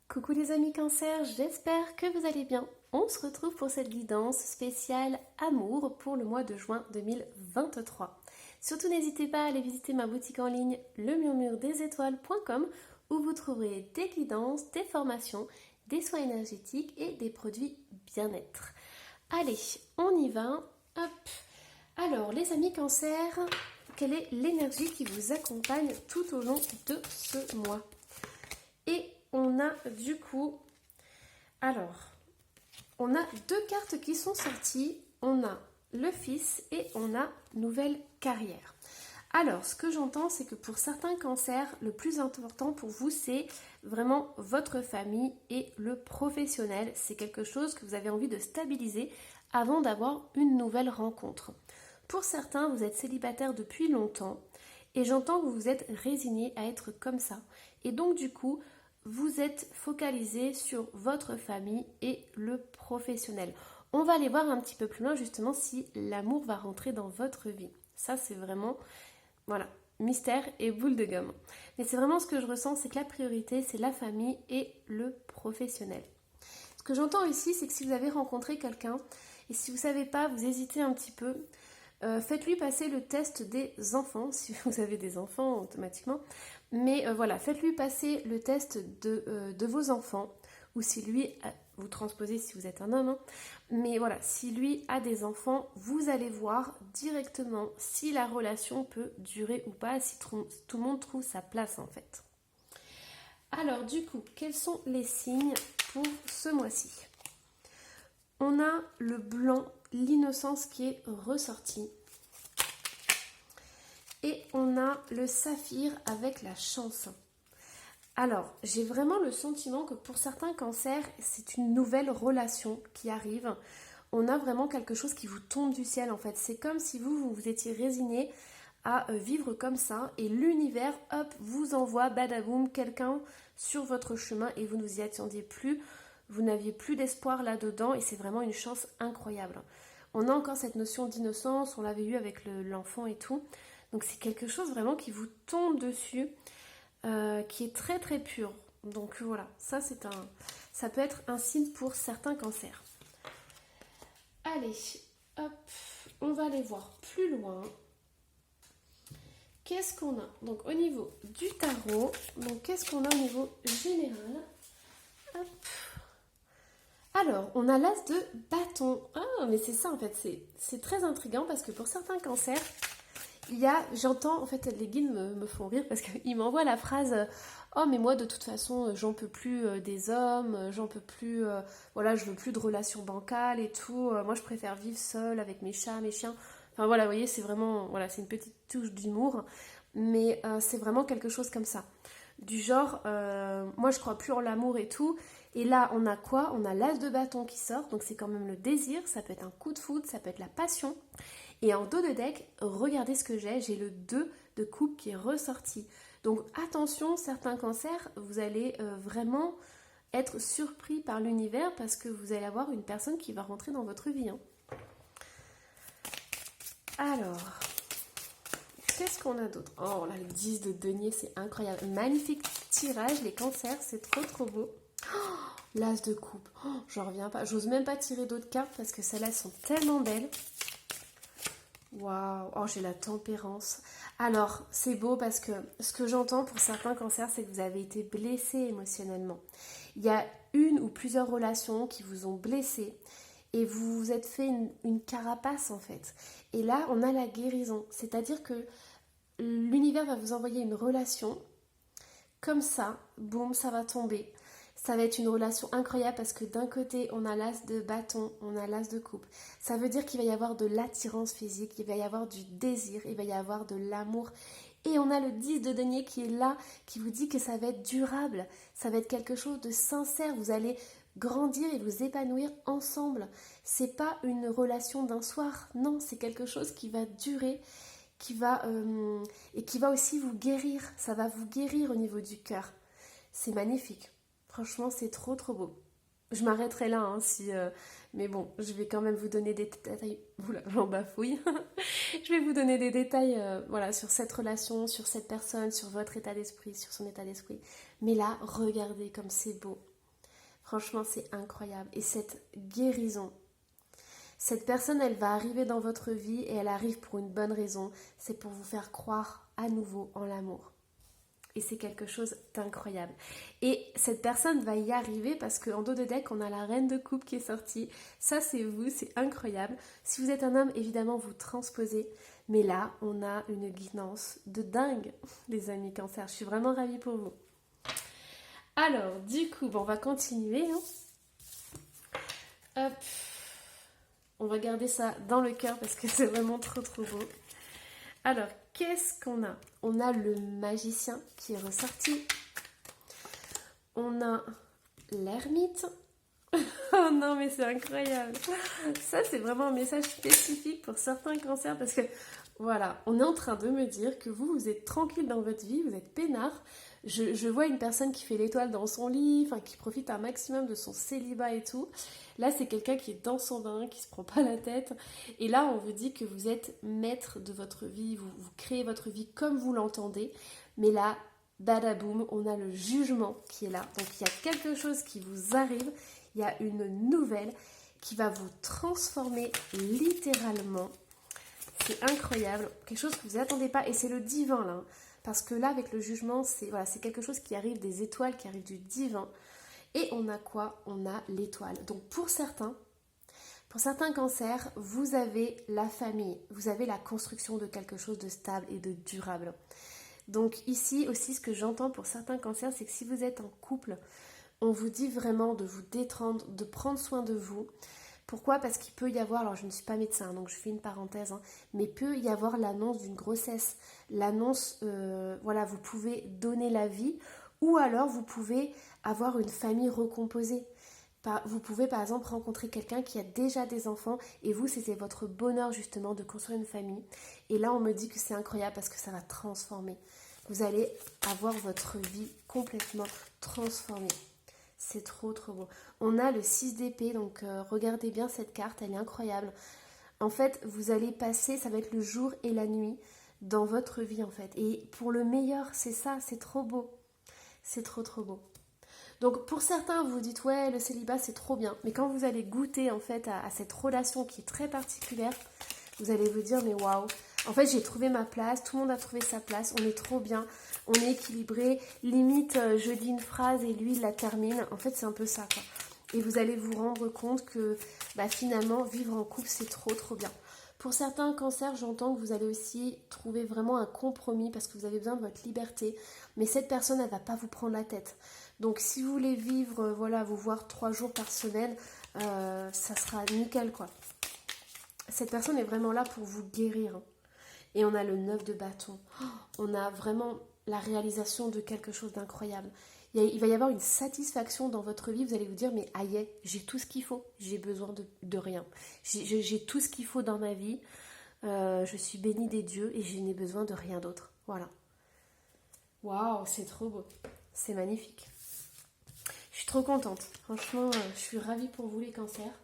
Coucou les amis Cancer, j'espère que vous allez bien. On se retrouve pour cette guidance spéciale amour pour le mois de juin 2023. Surtout n'hésitez pas à aller visiter ma boutique en ligne lemurmuredesétoiles.com où vous trouverez des guidances, des formations, des soins énergétiques et des produits bien-être. Allez, on y va. Hop. Alors les amis Cancer, quelle est l'énergie qui vous accompagne tout au long de ce mois? Et on a du coup, on a deux cartes qui sont sorties. On a le fils et on a nouvelle carrière. Alors, ce que j'entends, c'est que pour certains cancers, le plus important pour vous, c'est vraiment votre famille et le professionnel. C'est quelque chose que vous avez envie de stabiliser avant d'avoir une nouvelle rencontre. Pour certains, vous êtes célibataire depuis longtemps et j'entends que vous vous êtes résigné à être comme ça. Et donc, du coup, vous êtes focalisé sur votre famille et le professionnel. On va aller voir un petit peu plus loin justement si l'amour va rentrer dans votre vie. Ça c'est vraiment, voilà, mystère et boule de gomme. Mais c'est vraiment ce que je ressens, c'est que la priorité c'est la famille et le professionnel. Ce que j'entends ici, c'est que si vous avez rencontré quelqu'un et si vous ne savez pas, vous hésitez un petit peu, faites-lui passer le test des enfants, si vous avez des enfants automatiquement. Mais voilà, faites-lui passer le test de vos enfants. Ou si lui, vous transposez si vous êtes un homme. Hein. Mais voilà, si lui a des enfants, vous allez voir directement si la relation peut durer ou pas, si tout le monde trouve sa place en fait. Alors du coup, quels sont les signes pour ce mois-ci? On a le blanc, l'innocence qui est ressorti. Et on a le saphir avec la chance. Alors, j'ai vraiment le sentiment que pour certains cancers, c'est une nouvelle relation qui arrive. On a vraiment quelque chose qui vous tombe du ciel en fait. C'est comme si vous vous étiez résigné à vivre comme ça et l'univers, hop, vous envoie badaboum quelqu'un sur votre chemin et vous ne vous y attendiez plus. Vous n'aviez plus d'espoir là-dedans et c'est vraiment une chance incroyable. On a encore cette notion d'innocence, on l'avait eu avec l'enfant et tout. Donc c'est quelque chose vraiment qui vous tombe dessus, qui est très très pur. Donc voilà, ça peut être un signe pour certains cancers. Allez, hop, on va aller voir plus loin. Qu'est-ce qu'on a? Donc au niveau du tarot, donc qu'est-ce qu'on a au niveau général? Hop. Alors, on a l'as de bâton. Ah, mais c'est ça en fait, c'est très intriguant parce que pour certains cancers, j'entends, en fait, les guides me font rire parce qu'ils m'envoient la phrase oh, mais moi, de toute façon, j'en peux plus des hommes, j'en peux plus, voilà, je veux plus de relations bancales et tout. Moi, je préfère vivre seule avec mes chats, mes chiens. Enfin, voilà, vous voyez, c'est vraiment, voilà, c'est une petite touche d'humour, mais c'est vraiment quelque chose comme ça. Du genre, moi, je crois plus en l'amour et tout. Et là, on a quoi? On a l'as de bâton qui sort, donc c'est quand même le désir, ça peut être un coup de foudre, ça peut être la passion. Et en dos de deck, regardez ce que j'ai le 2 de coupe qui est ressorti. Donc attention, certains cancers, vous allez vraiment être surpris par l'univers parce que vous allez avoir une personne qui va rentrer dans votre vie. Hein. Alors, qu'est-ce qu'on a d'autre? Oh là, le 10 de denier, c'est incroyable. Magnifique tirage, les cancers, c'est trop trop beau. Oh, l'as de coupe, oh, j'en reviens pas. J'ose même pas tirer d'autres cartes parce que celles-là sont tellement belles. Waouh, oh j'ai la tempérance. Alors, c'est beau parce que ce que j'entends pour certains cancers, c'est que vous avez été blessé émotionnellement. Il y a une ou plusieurs relations qui vous ont blessé et vous vous êtes fait une carapace en fait. Et là, on a la guérison. C'est-à-dire que l'univers va vous envoyer une relation comme ça, boum, ça va tomber. Ça va être une relation incroyable parce que d'un côté, on a l'as de bâton, on a l'as de coupe. Ça veut dire qu'il va y avoir de l'attirance physique, il va y avoir du désir, il va y avoir de l'amour. Et on a le 10 de denier qui est là, qui vous dit que ça va être durable, ça va être quelque chose de sincère. Vous allez grandir et vous épanouir ensemble. C'est pas une relation d'un soir, non, c'est quelque chose qui va durer, et qui va aussi vous guérir. Ça va vous guérir au niveau du cœur. C'est magnifique. Franchement, c'est trop trop beau. Je m'arrêterai là, hein, mais bon, je vais quand même vous donner des détails. Oula, j'en bafouille. Je vais vous donner des détails voilà, sur cette relation, sur cette personne, sur votre état d'esprit, sur son état d'esprit. Mais là, regardez comme c'est beau. Franchement, c'est incroyable. Et cette guérison, cette personne, elle va arriver dans votre vie et elle arrive pour une bonne raison. C'est pour vous faire croire à nouveau en l'amour. Et c'est quelque chose d'incroyable. Et cette personne va y arriver parce qu'en dos de deck, on a la reine de coupe qui est sortie. Ça, c'est vous, c'est incroyable. Si vous êtes un homme, évidemment, vous transposez. Mais là, on a une guidance de dingue, les amis Cancer. Je suis vraiment ravie pour vous. Alors, du coup, on va continuer. Hop. On va garder ça dans le cœur parce que c'est vraiment trop beau. Alors, qu'est-ce qu'on a? On a le magicien qui est ressorti. On a l'ermite. Oh non, mais c'est incroyable. Ça, c'est vraiment un message spécifique pour certains cancers parce que, voilà, on est en train de me dire que vous êtes tranquille dans votre vie, vous êtes peinard. Je vois une personne qui fait l'étoile dans son lit, enfin qui profite un maximum de son célibat et tout. Là, c'est quelqu'un qui est dans son bain, qui se prend pas la tête. Et là, on vous dit que vous êtes maître de votre vie, vous créez votre vie comme vous l'entendez. Mais là, badaboum, on a le jugement qui est là. Donc, il y a quelque chose qui vous arrive, il y a une nouvelle qui va vous transformer littéralement. C'est incroyable, quelque chose que vous n'attendez pas. Et c'est le divin, là. Parce que là, avec le jugement, c'est quelque chose qui arrive des étoiles, qui arrive du divin. Et on a quoi? On a l'étoile. Donc pour certains cancers, vous avez la famille, vous avez la construction de quelque chose de stable et de durable. Donc ici aussi, ce que j'entends pour certains cancers, c'est que si vous êtes en couple, on vous dit vraiment de vous détendre, de prendre soin de vous. Pourquoi? Parce qu'il peut y avoir, alors je ne suis pas médecin, donc je fais une parenthèse, mais peut y avoir l'annonce d'une grossesse. L'annonce, vous pouvez donner la vie, ou alors vous pouvez avoir une famille recomposée. Vous pouvez par exemple rencontrer quelqu'un qui a déjà des enfants, et vous, c'était votre bonheur justement de construire une famille. Et là, on me dit que c'est incroyable parce que ça va transformer. Vous allez avoir votre vie complètement transformée. C'est trop beau. On a le 6 d'épée, donc regardez bien cette carte, elle est incroyable. En fait, vous allez passer, ça va être le jour et la nuit dans votre vie en fait. Et pour le meilleur, c'est ça, c'est trop beau. C'est trop beau. Donc pour certains, vous dites ouais, le célibat c'est trop bien. Mais quand vous allez goûter en fait à cette relation qui est très particulière, vous allez vous dire mais waouh. En fait, j'ai trouvé ma place, tout le monde a trouvé sa place, on est trop bien, on est équilibré. Limite, je dis une phrase et lui, il la termine. En fait, c'est un peu ça, quoi. Et vous allez vous rendre compte que finalement, vivre en couple, c'est trop bien. Pour certains cancers, j'entends que vous allez aussi trouver vraiment un compromis parce que vous avez besoin de votre liberté. Mais cette personne, elle ne va pas vous prendre la tête. Donc, si vous voulez vivre, vous voir 3 jours par semaine, ça sera nickel, quoi. Cette personne est vraiment là pour vous guérir. Et on a le 9 de bâton. On a vraiment la réalisation de quelque chose d'incroyable. Il va y avoir une satisfaction dans votre vie. Vous allez vous dire, mais aïe, j'ai tout ce qu'il faut. J'ai besoin de rien. J'ai tout ce qu'il faut dans ma vie. Je suis bénie des dieux et je n'ai besoin de rien d'autre. Voilà. Waouh, c'est trop beau. C'est magnifique. Je suis trop contente. Franchement, je suis ravie pour vous les cancers.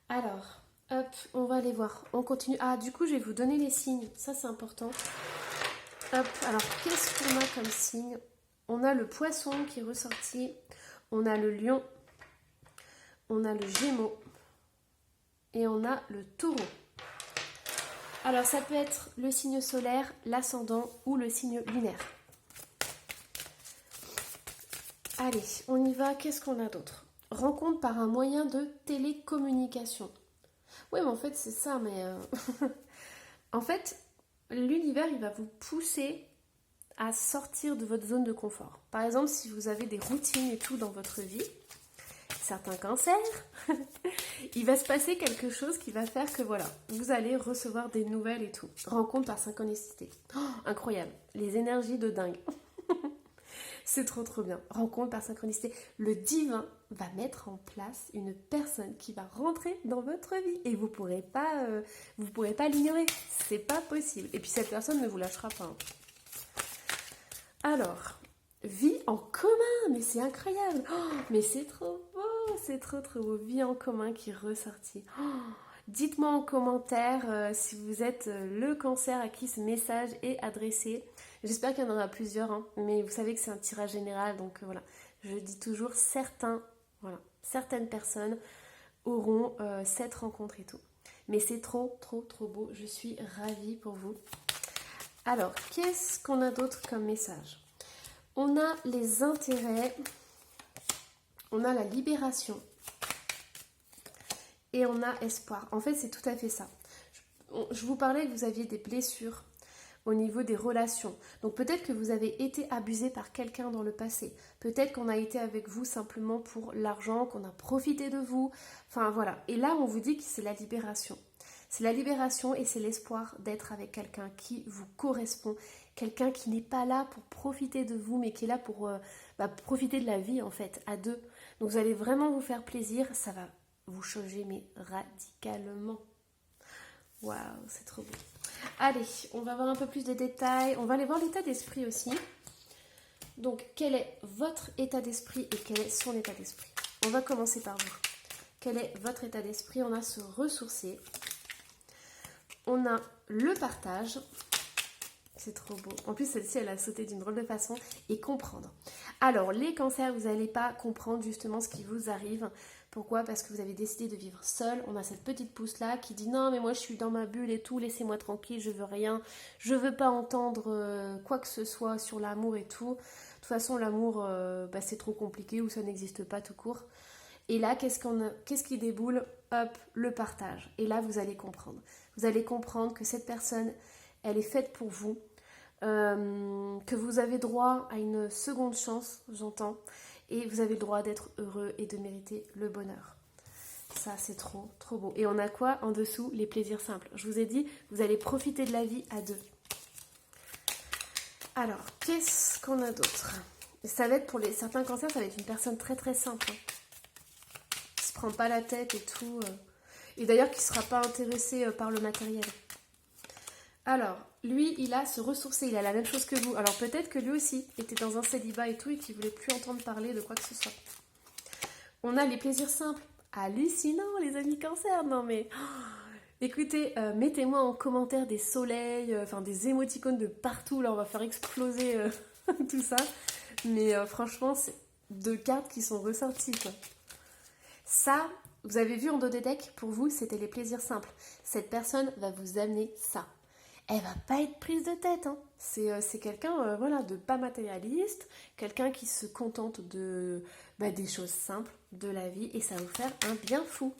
Alors... hop, on va aller voir. On continue. Ah, du coup, je vais vous donner les signes. Ça, c'est important. Hop, alors, qu'est-ce qu'on a comme signe? On a le poisson qui est ressorti. On a le lion. On a le gémeaux. Et on a le taureau. Alors, ça peut être le signe solaire, l'ascendant ou le signe lunaire. Allez, on y va. Qu'est-ce qu'on a d'autre? Rencontre par un moyen de télécommunication. Oui, mais en fait, c'est ça, mais... en fait, l'univers, il va vous pousser à sortir de votre zone de confort. Par exemple, si vous avez des routines et tout dans votre vie, certains cancers, il va se passer quelque chose qui va faire que, vous allez recevoir des nouvelles et tout. Rencontre par synchronicité. Oh, incroyable. Les énergies de dingue. C'est trop bien. Rencontre par synchronicité. Le divin va mettre en place une personne qui va rentrer dans votre vie et vous pourrez pas l'ignorer. C'est pas possible. Et puis cette personne ne vous lâchera pas. Alors, vie en commun, mais c'est incroyable. Oh, mais c'est trop beau, c'est trop beau. Vie en commun qui est ressortie. Oh, dites-moi en commentaire si vous êtes le cancer à qui ce message est adressé. J'espère qu'il y en aura plusieurs, mais vous savez que c'est un tirage général, donc voilà. Je dis toujours certains Voilà. Certaines personnes auront cette rencontre et tout. Mais c'est trop, trop, trop beau. Je suis ravie pour vous. Alors, qu'est-ce qu'on a d'autre comme message? On a les intérêts, on a la libération et on a espoir. En fait, c'est tout à fait ça. Je vous parlais que vous aviez des blessures au niveau des relations. Donc peut-être que vous avez été abusé par quelqu'un dans le passé. Peut-être qu'on a été avec vous simplement pour l'argent, qu'on a profité de vous. Enfin voilà. Et là, on vous dit que c'est la libération. C'est la libération et c'est l'espoir d'être avec quelqu'un qui vous correspond. Quelqu'un qui n'est pas là pour profiter de vous, mais qui est là pour profiter de la vie en fait, à deux. Donc vous allez vraiment vous faire plaisir. Ça va vous changer, mais radicalement. Waouh, c'est trop beau. Allez, on va voir un peu plus de détails. On va aller voir l'état d'esprit aussi. Donc, quel est votre état d'esprit et quel est son état d'esprit? On va commencer par vous. Quel est votre état d'esprit? On a se ressourcer. On a le partage. C'est trop beau. En plus, celle-ci, elle a sauté d'une drôle de façon. Et comprendre. Alors, les cancers, vous n'allez pas comprendre justement ce qui vous arrive. Pourquoi? Parce que vous avez décidé de vivre seul. On a cette petite pouce-là qui dit non, mais moi, je suis dans ma bulle et tout. Laissez-moi tranquille, je veux rien. Je veux pas entendre quoi que ce soit sur l'amour et tout. De toute façon, l'amour, c'est trop compliqué ou ça n'existe pas tout court. Et là, qu'est-ce qui déboule? Hop, le partage. Et là, vous allez comprendre. Vous allez comprendre que cette personne, elle est faite pour vous. Que vous avez droit à une seconde chance, j'entends, et vous avez le droit d'être heureux et de mériter le bonheur. Ça, c'est trop, trop beau. Et on a quoi en dessous? Les plaisirs simples. Je vous ai dit, vous allez profiter de la vie à deux. Alors, qu'est-ce qu'on a d'autre? Ça va être pour certains cancers, ça va être une personne très très simple. Qui se prend pas la tête et tout. Et d'ailleurs, qui ne sera pas intéressé par le matériel. Alors, lui, il a se ressourcer, il a la même chose que vous. Alors peut-être que lui aussi était dans un célibat et tout et qu'il voulait plus entendre parler de quoi que ce soit. On a les plaisirs simples. Hallucinant, les amis cancer. Non mais, écoutez, mettez-moi en commentaire des soleils, des émoticônes de partout. Là, on va faire exploser tout ça. Mais franchement, c'est deux cartes qui sont ressorties, quoi. Ça, vous avez vu en dos des decks, pour vous, c'était les plaisirs simples. Cette personne va vous amener ça. Elle va pas être prise de tête, hein. C'est quelqu'un de pas matérialiste, quelqu'un qui se contente de des choses simples de la vie et ça va vous faire un bien fou.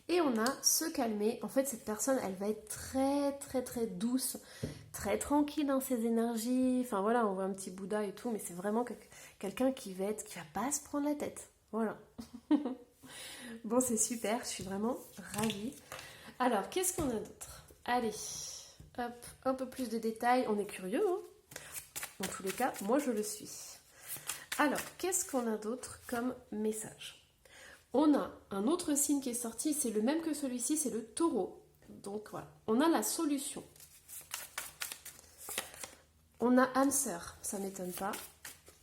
Et on a se calmer. En fait, cette personne, elle va être très très très douce, très tranquille dans ses énergies. Enfin voilà, on voit un petit Bouddha et tout, mais c'est vraiment quelqu'un qui va pas se prendre la tête. Voilà. Bon, c'est super, je suis vraiment ravie. Alors, qu'est-ce qu'on a d'autre? Allez. Hop, un peu plus de détails. On est curieux, hein? En tous les cas, moi je le suis. Alors, qu'est-ce qu'on a d'autre comme message? On a un autre signe qui est sorti, c'est le même que celui-ci, c'est le taureau. Donc voilà, on a la solution. On a âme sœur, ça m'étonne pas.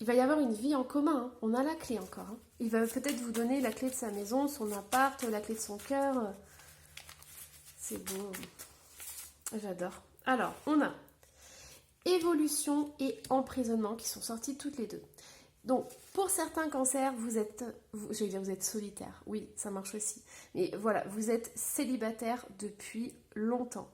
Il va y avoir une vie en commun, hein. On a la clé encore. Hein. Il va peut-être vous donner la clé de sa maison, son appart, la clé de son cœur. C'est beau. J'adore. Alors, on a évolution et emprisonnement qui sont sortis toutes les deux. Donc, pour certains cancers, vous êtes solitaire. Oui, ça marche aussi. Mais voilà, vous êtes célibataire depuis longtemps.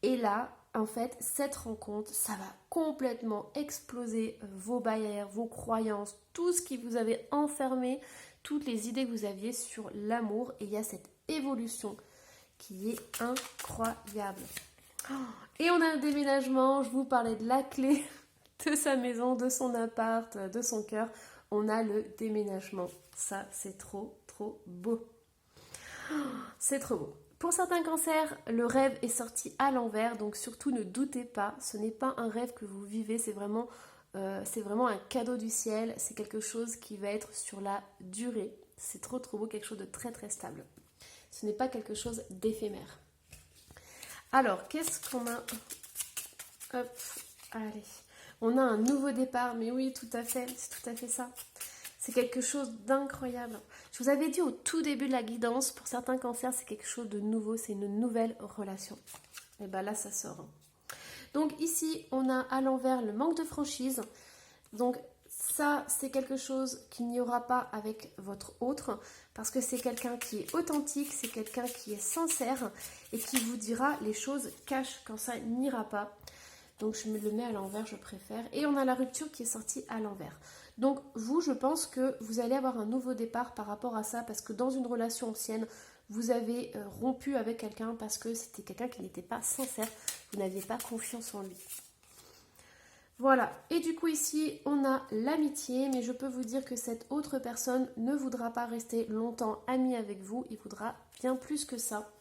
Et là, en fait, cette rencontre, ça va complètement exploser vos barrières, vos croyances, tout ce qui vous avait enfermé, toutes les idées que vous aviez sur l'amour. Et il y a cette évolution qui est incroyable. Et on a un déménagement, je vous parlais de la clé de sa maison, de son appart, de son cœur. On a le déménagement. Ça, c'est trop, trop beau. C'est trop beau. Pour certains cancers, le rêve est sorti à l'envers, donc surtout ne doutez pas, ce n'est pas un rêve que vous vivez, c'est vraiment un cadeau du ciel, c'est quelque chose qui va être sur la durée. C'est trop, trop beau, quelque chose de très, très stable. Ce n'est pas quelque chose d'éphémère. Alors, qu'est-ce qu'on a? Hop, allez. On a un nouveau départ, mais oui, tout à fait, c'est tout à fait ça. C'est quelque chose d'incroyable. Je vous avais dit au tout début de la guidance, pour certains cancers, c'est quelque chose de nouveau, c'est une nouvelle relation. Et bien là, ça sort. Donc ici, on a à l'envers le manque de franchise. Donc Ça, c'est quelque chose qu'il n'y aura pas avec votre autre, parce que c'est quelqu'un qui est authentique, c'est quelqu'un qui est sincère et qui vous dira les choses cash quand ça n'ira pas. Donc je me le mets à l'envers, je préfère. Et on a la rupture qui est sortie à l'envers. Donc vous, je pense que vous allez avoir un nouveau départ par rapport à ça, parce que dans une relation ancienne, vous avez rompu avec quelqu'un parce que c'était quelqu'un qui n'était pas sincère, vous n'aviez pas confiance en lui. Voilà, et du coup ici on a l'amitié, mais je peux vous dire que cette autre personne ne voudra pas rester longtemps amie avec vous, il voudra bien plus que ça.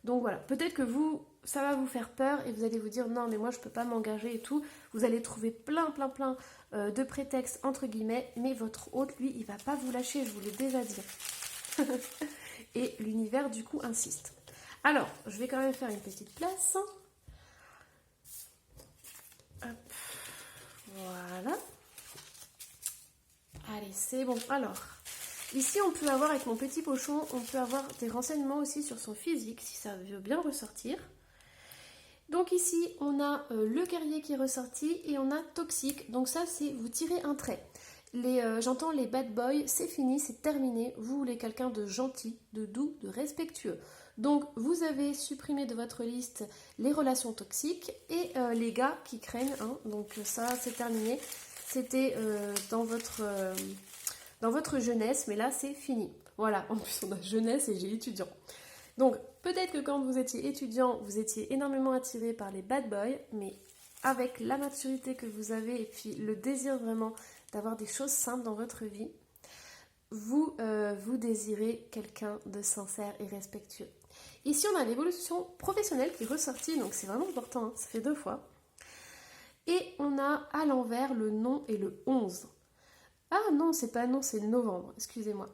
Donc voilà, peut-être que vous, ça va vous faire peur et vous allez vous dire non mais moi je peux pas m'engager et tout. Vous allez trouver plein de prétextes entre guillemets, mais votre hôte lui il va pas vous lâcher, je vous l'ai déjà dit. Et l'univers du coup insiste. Alors, je vais quand même faire une petite place. Hop. Voilà. Allez, c'est bon. Alors, ici, on peut avoir, avec mon petit pochon, on peut avoir des renseignements aussi sur son physique, si ça veut bien ressortir. Donc ici, on a le guerrier qui est ressorti et on a toxique. Donc ça, c'est vous tirez un trait. J'entends les bad boys, c'est fini, c'est terminé. Vous voulez quelqu'un de gentil, de doux, de respectueux. Donc vous avez supprimé de votre liste les relations toxiques et les gars qui craignent. Hein. Donc ça, c'est terminé. C'était dans votre jeunesse, mais là, c'est fini. Voilà, en plus, on a jeunesse et j'ai étudiant. Donc peut-être que quand vous étiez étudiant, vous étiez énormément attiré par les bad boys, mais avec la maturité que vous avez et puis le désir vraiment d'avoir des choses simples dans votre vie, vous désirez quelqu'un de sincère et respectueux. Ici, on a l'évolution professionnelle qui est ressortie, donc c'est vraiment important, hein, ça fait 2 fois. Et on a à l'envers le non et le 11. Ah non, c'est pas non, c'est novembre, excusez-moi.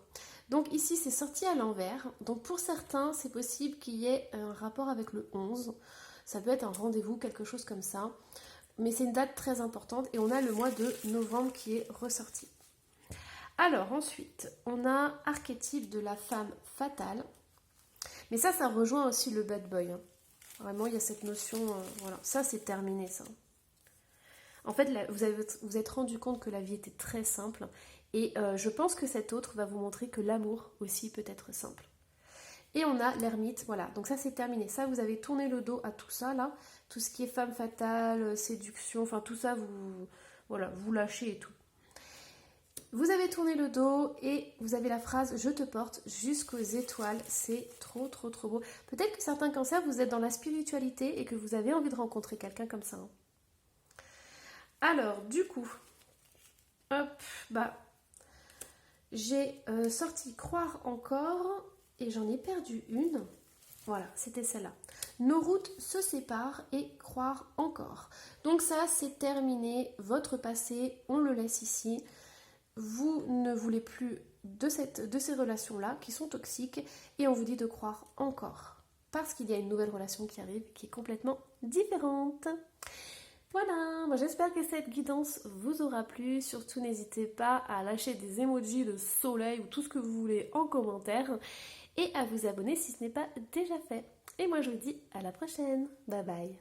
Donc ici, c'est sorti à l'envers. Donc pour certains, c'est possible qu'il y ait un rapport avec le 11. Ça peut être un rendez-vous, quelque chose comme ça. Mais c'est une date très importante et on a le mois de novembre qui est ressorti. Alors ensuite, on a archétype de la femme fatale. Mais ça rejoint aussi le bad boy. Hein. Vraiment, il y a cette notion, voilà, ça c'est terminé ça. En fait, là, vous êtes rendu compte que la vie était très simple et je pense que cet autre va vous montrer que l'amour aussi peut être simple. Et on a l'ermite, voilà, donc ça c'est terminé. Ça, vous avez tourné le dos à tout ça là, tout ce qui est femme fatale, séduction, enfin tout ça, vous lâchez et tout. Vous avez tourné le dos et vous avez la phrase « Je te porte jusqu'aux étoiles ». C'est trop beau. Peut-être que certains cancers, vous êtes dans la spiritualité et que vous avez envie de rencontrer quelqu'un comme ça. Hein. Alors, du coup, j'ai sorti « Croire encore » et j'en ai perdu une. Voilà, c'était celle-là. Nos routes se séparent et croire encore. Donc ça, c'est terminé. Votre passé, on le laisse ici. Vous ne voulez plus de ces relations-là qui sont toxiques et on vous dit de croire encore. Parce qu'il y a une nouvelle relation qui arrive qui est complètement différente. Voilà, moi j'espère que cette guidance vous aura plu. Surtout, n'hésitez pas à lâcher des emojis de soleil ou tout ce que vous voulez en commentaire et à vous abonner si ce n'est pas déjà fait. Et moi je vous dis à la prochaine. Bye bye.